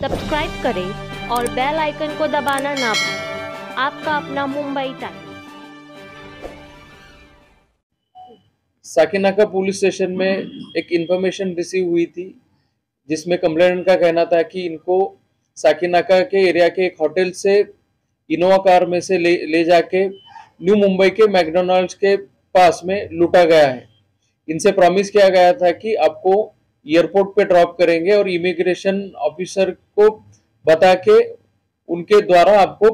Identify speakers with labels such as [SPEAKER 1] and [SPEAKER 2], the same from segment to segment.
[SPEAKER 1] Subscribe करें और bell icon को दबाना ना भूलें। आपका अपना Mumbai times.
[SPEAKER 2] Sakinaka police station में एक इंफॉर्मेशन रिसीव हुई थी जिसमें कंप्लेनेंट का कहना था कि इनको साकिनाका के एरिया के एक होटल से इनोवा कार में से ले जाके न्यू मुंबई के मैकडोनल्ड्स के पास में लूटा गया है। इनसे प्रॉमिस किया गया था कि आपको एयरपोर्ट पे ड्रॉप करेंगे और इमिग्रेशन ऑफिसर को बता के उनके द्वारा आपको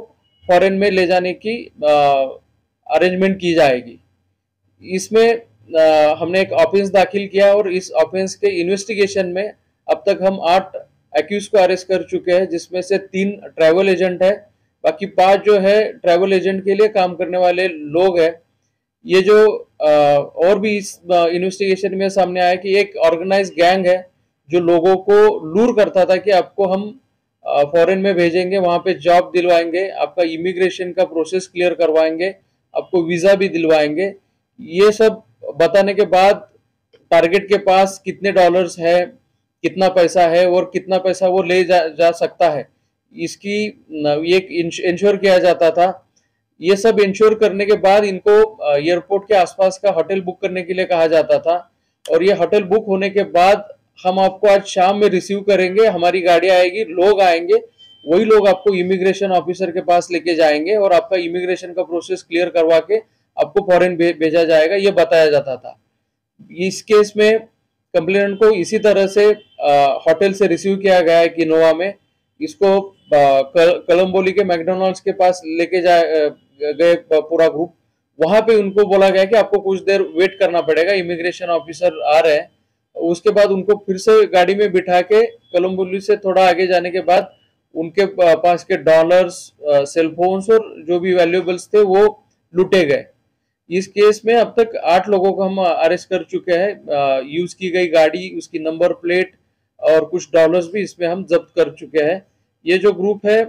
[SPEAKER 2] फॉरेन में ले जाने की अरेंजमेंट की जाएगी। इसमें हमने एक ऑफेंस दाखिल किया और इस ऑफेंस के इन्वेस्टिगेशन में अब तक हम 8 एक्यूज को अरेस्ट कर चुके हैं, जिसमें से 3 ट्रैवल एजेंट है, बाकी 5 जो है ट्रैवल एजेंट के लिए काम करने वाले लोग हैं। ये जो और भी इस इन्वेस्टिगेशन में सामने आया कि एक ऑर्गेनाइज गैंग है जो लोगों को लूर करता था कि आपको हम फॉरेन में भेजेंगे, वहां पे जॉब दिलवाएंगे, आपका इमिग्रेशन का प्रोसेस क्लियर करवाएंगे, आपको वीजा भी दिलवाएंगे। ये सब बताने के बाद टारगेट के पास कितने डॉलर्स है, कितना पैसा है और कितना पैसा वो ले जा सकता है, इसकी ये इंश्योर किया जाता था। ये सब इंश्योर करने के बाद इनको एयरपोर्ट के आसपास का होटल बुक करने के लिए कहा जाता था और ये होटल बुक होने के बाद हम आपको आज शाम में रिसीव करेंगे, हमारी गाड़ी आएगी, लोग आएंगे, वही लोग आपको इमिग्रेशन ऑफिसर के पास लेके जाएंगे और आपका इमिग्रेशन का प्रोसेस क्लियर करवा के आपको फॉरेन भेजा जाएगा, ये बताया जाता था। इस केस में कंप्लेनेंट को इसी तरह से होटल से रिसीव किया गया है कि इनोवा में इसको कोलंबोली के मैकडोनल्ड्स के पास लेके गए पूरा ग्रुप। वहां पे उनको बोला गया कि आपको कुछ देर वेट करना पड़ेगा, इमिग्रेशन ऑफिसर आ रहे हैं। उसके बाद उनको फिर से गाड़ी में बिठा के कोलंबोली से थोड़ा आगे जाने के बाद उनके पास के डॉलर्स, सेलफोन्स और जो भी वैल्यूएबल्स थे वो लूटे गए। इस केस में अब तक 8 लोगों को हम अरेस्ट कर चुके हैं। यूज की गई गाड़ी, उसकी नंबर प्लेट और कुछ डॉलर्स भी इसमें हम जब्त कर चुके हैं। ये जो ग्रुप है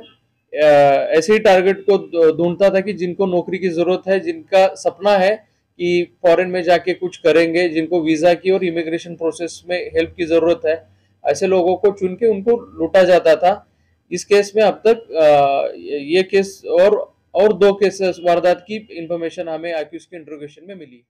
[SPEAKER 2] ऐसे ही टारगेट को ढूंढता था कि जिनको नौकरी की जरूरत है, जिनका सपना है कि फॉरेन में जाके कुछ करेंगे, जिनको वीजा की और इमिग्रेशन प्रोसेस में हेल्प की जरूरत है, ऐसे लोगों को चुन के उनको लूटा जाता था। इस केस में अब तक ये केस और 2 केसेस वारदात की इंफॉर्मेशन हमें एक्यूज के इंट्रोगेशन में मिली।